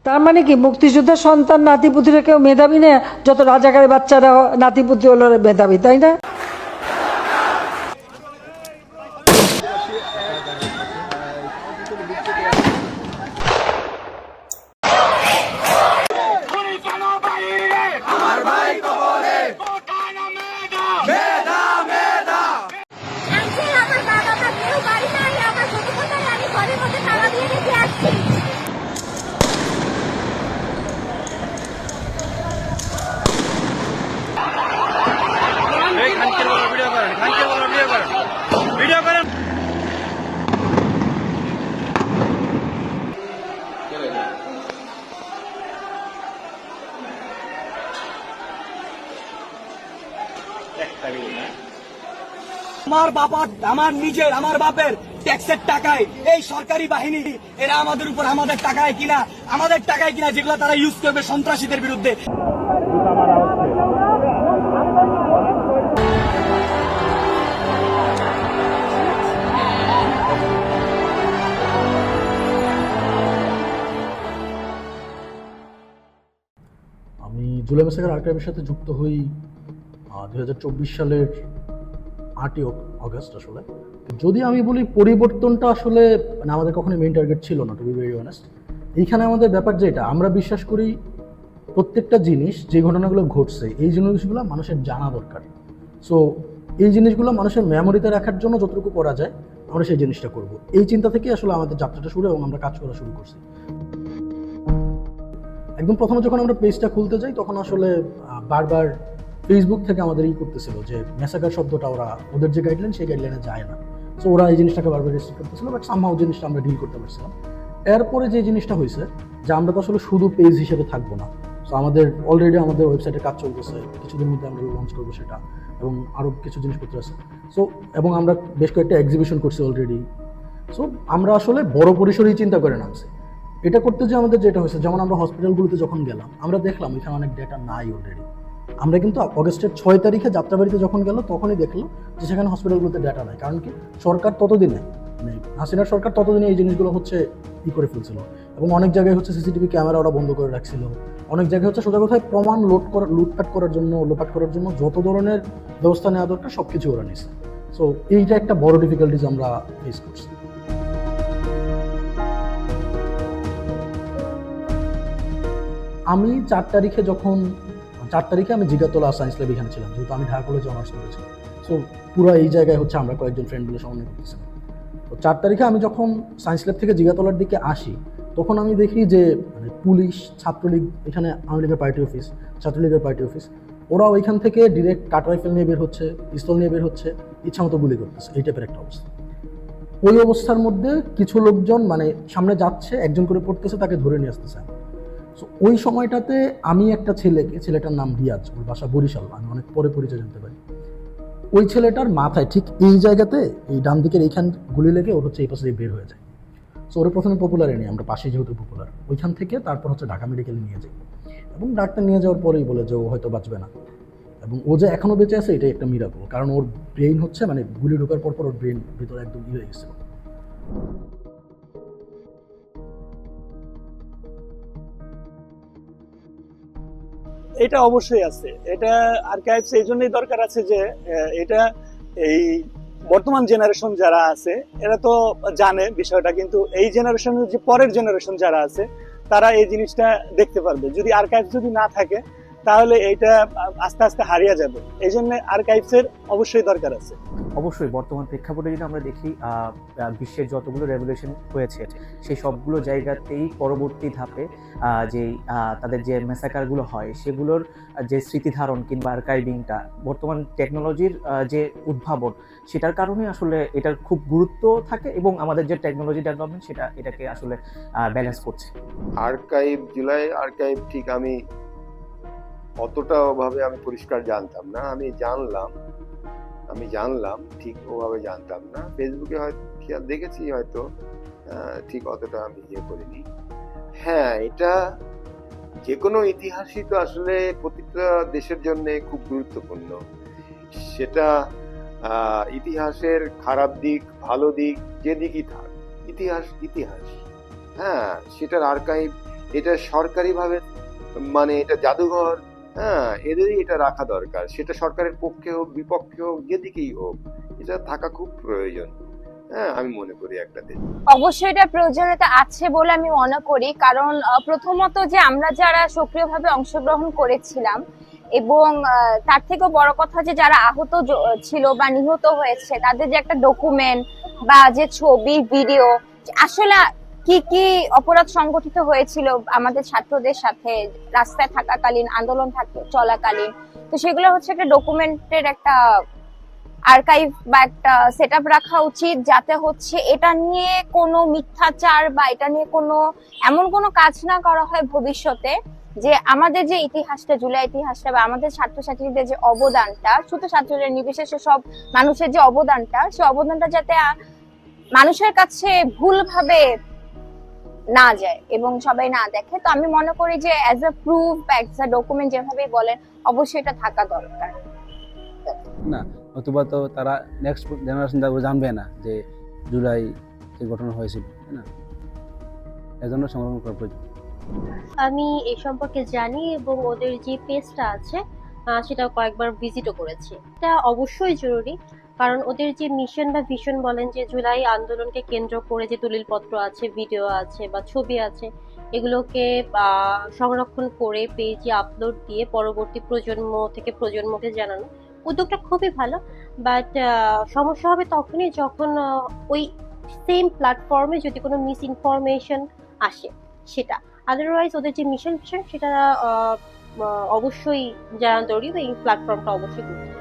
তার মানে কি মুক্তিযোদ্ধার সন্তান নাতিপুতিরা কেউ মেধাবী না, যত রাজাকারের বাচ্চারা নাতিপুতি হলো মেধাবী, তাই না? আমার বাপের ট্যাক্সের টাকায় এই সরকারি বাহিনী এরা আমাদের উপর আমাদের টাকায় কিনা যেগুলো তারা ইউজ করবে সন্ত্রাসীদের বিরুদ্ধে। আমি জুলাই ম্যাসাকার আর্কাইভের সাথে যুক্ত হই 2024 সালের 8ই অগস্ট। আসলে যদি আমি বলি পরিবর্তনটা আসলে মানে আমাদের কখনোই মেইন টার্গেট ছিল না, টু বি ভেরি অনেস্ট। এইখানে আমাদের ব্যাপার যেটা, আমরা বিশ্বাস করি প্রত্যেকটা জিনিস, যে ঘটনাগুলো ঘটছে এই জিনিসগুলো মানুষের জানা দরকার। সো এই জিনিসগুলো মানুষের মেমোরিতে রাখার জন্য যতটুকু করা যায় আমরা সেই জিনিসটা করব, এই চিন্তা থেকে আসলে আমাদের যাত্রাটা শুরু এবং আমরা কাজ করা শুরু করছি। একদম প্রথমে যখন আমরা পেজটা খুলতে যাই তখন আসলে বারবার ফেসবুক থেকে আমাদের করতেছিল যে ম্যাসাকার শব্দটা ওদের যে গাইডলাইন সেই গাইডলাইনে যায় না। সো ওরা এই জিনিসটাকে বারবার রেস্ট্রিক্ট করতেছিল, বাট সামহাও জিনিসটা আমরা ডিল করতে পারছিলাম। এরপরে যে জিনিসটা হয়েছে যে আমরা তো আসলে শুধু পেজ হিসেবে থাকবো না। সো আমাদের অলরেডি আমাদের ওয়েবসাইটে কাজ চলতেছে, কিছুদিন মধ্যে আমরা লঞ্চ করবো সেটা, এবং আরও কিছু জিনিসপত্র আছে। সো এবং আমরা বেশ কয়েকটা এক্সিবিশন করছি অলরেডি। সো আমরা আসলে বড় পরিসরেই চিন্তা করে নামছি। এটা করতে যে আমাদের যেটা হয়েছে, যেমন আমরা হসপিটালগুলোতে যখন গেলাম আমরা দেখলাম এখানে অনেক ডেটা নাই অলরেডি। আমরা কিন্তু অগস্টের 6 তারিখে যাত্রাবাড়িতে যখন গেল তখনই দেখলো যে সেখানে হসপিটালগুলোতে ডেটা নাই। কারণ কি, সরকার ততদিনে মানে হাসিনার সরকার ততদিনে এই জিনিসগুলো হচ্ছে করে ফেলছিল, এবং অনেক জায়গায় হচ্ছে সিসিটিভি ক্যামেরা ওরা বন্ধ করে রাখছিল। অনেক জায়গায় হচ্ছে সোজা কথায় প্রমাণ লুটপাট করার জন্য যত ধরনের ব্যবস্থা নেওয়া দরকার সব কিছু ওরা নিছে। সো এইটা একটা বড় ডিফিকাল্টিজ আমরা ফেস করছি। আমি 4 তারিখে আমি জিগাতলা সায়েন্স ল্যাব এখানে ছিলাম, যেহেতু আমি ঢাকা কলেজে অনার্স করেছি। সো পুরো এই জায়গায় হচ্ছে আমরা কয়েকজন ফ্রেন্ড মিলে সমন্বয় করতেছিলাম। তো 4 তারিখে আমি যখন সায়েন্স ল্যাব থেকে জিগাতলার দিকে আসি তখন আমি দেখি যে মানে পুলিশ, ছাত্রলীগ, এখানে আওয়ামী লীগের পার্টি অফিস, ছাত্রলীগের পার্টি অফিস, ওরা ওইখান থেকে ডিরেক্ট কাট রাইফেল নিয়ে বের হচ্ছে, পিস্তল নিয়ে বের হচ্ছে, ইচ্ছা মতো গুলি করতেছে, এই টাইপের একটা অবস্থা। ওই অবস্থার মধ্যে কিছু লোকজন মানে সামনে যাচ্ছে, একজন করে পড়তেছে, তাকে ধরে নিয়ে আসতেছে। সো ওই সময়টাতে আমি একটা ছেলেটার নাম রিয়াজ, ওর বাসা বরিশাল, আমি অনেক পরে পরিচয় জানতে পারি। ওই ছেলেটার মাথায় ঠিক এই জায়গাতে, এই ডান দিকের এইখান গুলি লেগে ওর হচ্ছে এই পাশে বের হয়ে যায়। সো ওরা প্রথমে পপুলারে নিই আমরা, পাশে যেহেতু পপুলার, ওইখান থেকে তারপর হচ্ছে ঢাকা মেডিকেলে নিয়ে যাই, এবং ডাক্তার নিয়ে যাওয়ার পরেই বলে যে ও হয়তো বাঁচবে না, এবং ও যে এখনো বেঁচে আছে এটাই একটা মিরাকল। কারণ ওর ব্রেইন হচ্ছে মানে গুলি ঢোকার পর ওর ব্রেন ভিতরে একদম হয়ে গেছে। এটা অবশ্যই আছে, এটা আর্কাইভস এই জন্যই দরকার আছে যে এটা এই বর্তমান জেনারেশন যারা আছে এরা তো জানে বিষয়টা, কিন্তু এই জেনারেশনের যে পরের জেনারেশন যারা আছে তারা এই জিনিসটা দেখতে পারবে। যদি আর্কাইভ যদি না থাকে তাহলে এটা আস্তে আস্তে হারিয়ে যাবে। এই জন্য আর্কাইভসের অবশ্যই দরকার আছে। অবশ্যই বর্তমান প্রেক্ষাপটে যদি আমরা দেখি বিশ্বের যতগুলো রেভলিউশন হয়েছে সেই সবগুলো জায়গাতেই পরবর্তী ধাপে যে তাদের যে ম্যাসাকারগুলো হয় সেগুলোর যে স্মৃতিধারণ কিংবা আর্কাইভিংটা, বর্তমান টেকনোলজির যে উদ্ভাবন, সেটার কারণে আসলে এটার খুব গুরুত্ব থাকে, এবং আমাদের যে টেকনোলজি ডেভেলপমেন্ট সেটা এটাকে আসলে ব্যালেন্স করছে। আর্কাইভ, জুলাই আর্কাইভ ঠিক আমি অতটা ভাবে আমি পরিষ্কার জানতাম না। আমি জানলাম ঠিক ওভাবে জানতাম না। ফেসবুকে হয়তো দেখেছি, হয়তো ঠিক অতটা আমি করিনি। হ্যাঁ, এটা যে কোনো ইতিহাসই তো আসলে প্রতিটা দেশের জন্য খুব গুরুত্বপূর্ণ। সেটা ইতিহাসের খারাপ দিক, ভালো দিক, যে দিকই থাক, ইতিহাস। হ্যাঁ, সেটার আর্কাইভ এটা সরকারিভাবে মানে এটা জাদুঘর, হ্যাঁ, এদেরই এটা রাখা দরকার, সেটা সরকারের পক্ষে হোক বিপক্ষে হোক যেদিকেই হোক, এটা থাকা খুব প্রয়োজন। হ্যাঁ, আমি মনে করি একটা দেশ। অবশ্যই এটা প্রয়োজনীয়তা আছে বলে আমি মনে করি, কারণ প্রথমত যে আমরা যারা সক্রিয়ভাবে অংশগ্রহণ করেছিলাম এবং তার থেকেও বড় কথা যে যারা আহত ছিল বা নিহত হয়েছে তাদের যে একটা ডকুমেন্ট বা যে ছবি ভিডিও, আসলে কি কি অপরাধ সংগঠিত হয়েছিল আমাদের ছাত্রদের সাথে রাস্তায় থাকাকালীন, আন্দোলন চলাকালীন, তো সেগুলো হচ্ছে একটা ডকুমেন্টের একটা আর্কাইভ বা একটা সেটআপ রাখা উচিত, যাতে হচ্ছে এটা নিয়ে কোনো মিথ্যাচার বা এটা নিয়ে কোনো এমন কোনো কাজ না করা হয় ভবিষ্যতে, যে আমাদের যে ইতিহাসটা, জুলাই ইতিহাসটা বা আমাদের ছাত্রছাত্রীদের যে অবদানটা, শুধু ছাত্রদের নির্বিশেষে সব মানুষের যে অবদানটা, সেই অবদানটা যাতে মানুষের কাছে ভুলভাবে না যায় এবং সবাই না দেখে। তো আমি মনে করি যে অ্যাজ আ প্রুফ বা অ্যাজ আ ডকুমেন্ট যেভাবেই বলেন, অবশ্যই এটা থাকা দরকার। না, অথবা তো তারা নেক্সট জেনারেশন তারপরে জানবে না যে জুলাই যে ঘটনা হয়েছিল, তাই না? এজন্য সংরক্ষণ করা প্রয়োজন। আমি এই সম্পর্কে জানি এবং ওদের যে পেজটা আছে সেটা কয়েকবার ভিজিটও করেছি। এটা অবশ্যই জরুরি, কারণ ওদের যে মিশন বা ভিশন বলেন, যে জুলাই আন্দোলনকে কেন্দ্র করে যে দলিলপত্র আছে, ভিডিও আছে বা ছবি আছে, এগুলোকে সংরক্ষণ করে পেজে আপলোড দিয়ে পরবর্তী প্রজন্ম থেকে প্রজন্মকে জানানো উদ্যোগটা খুবই ভালো। বাট সমস্যা হবে তখনই যখন ওই সেম প্ল্যাটফর্মে যদি কোনো মিস ইনফরমেশন আসে, সেটা। আদারওয়াইজ ওদের যে মিশন সেটা অবশ্যই জানা জরুরি, এই প্ল্যাটফর্মটা অবশ্যই গুরুত্ব।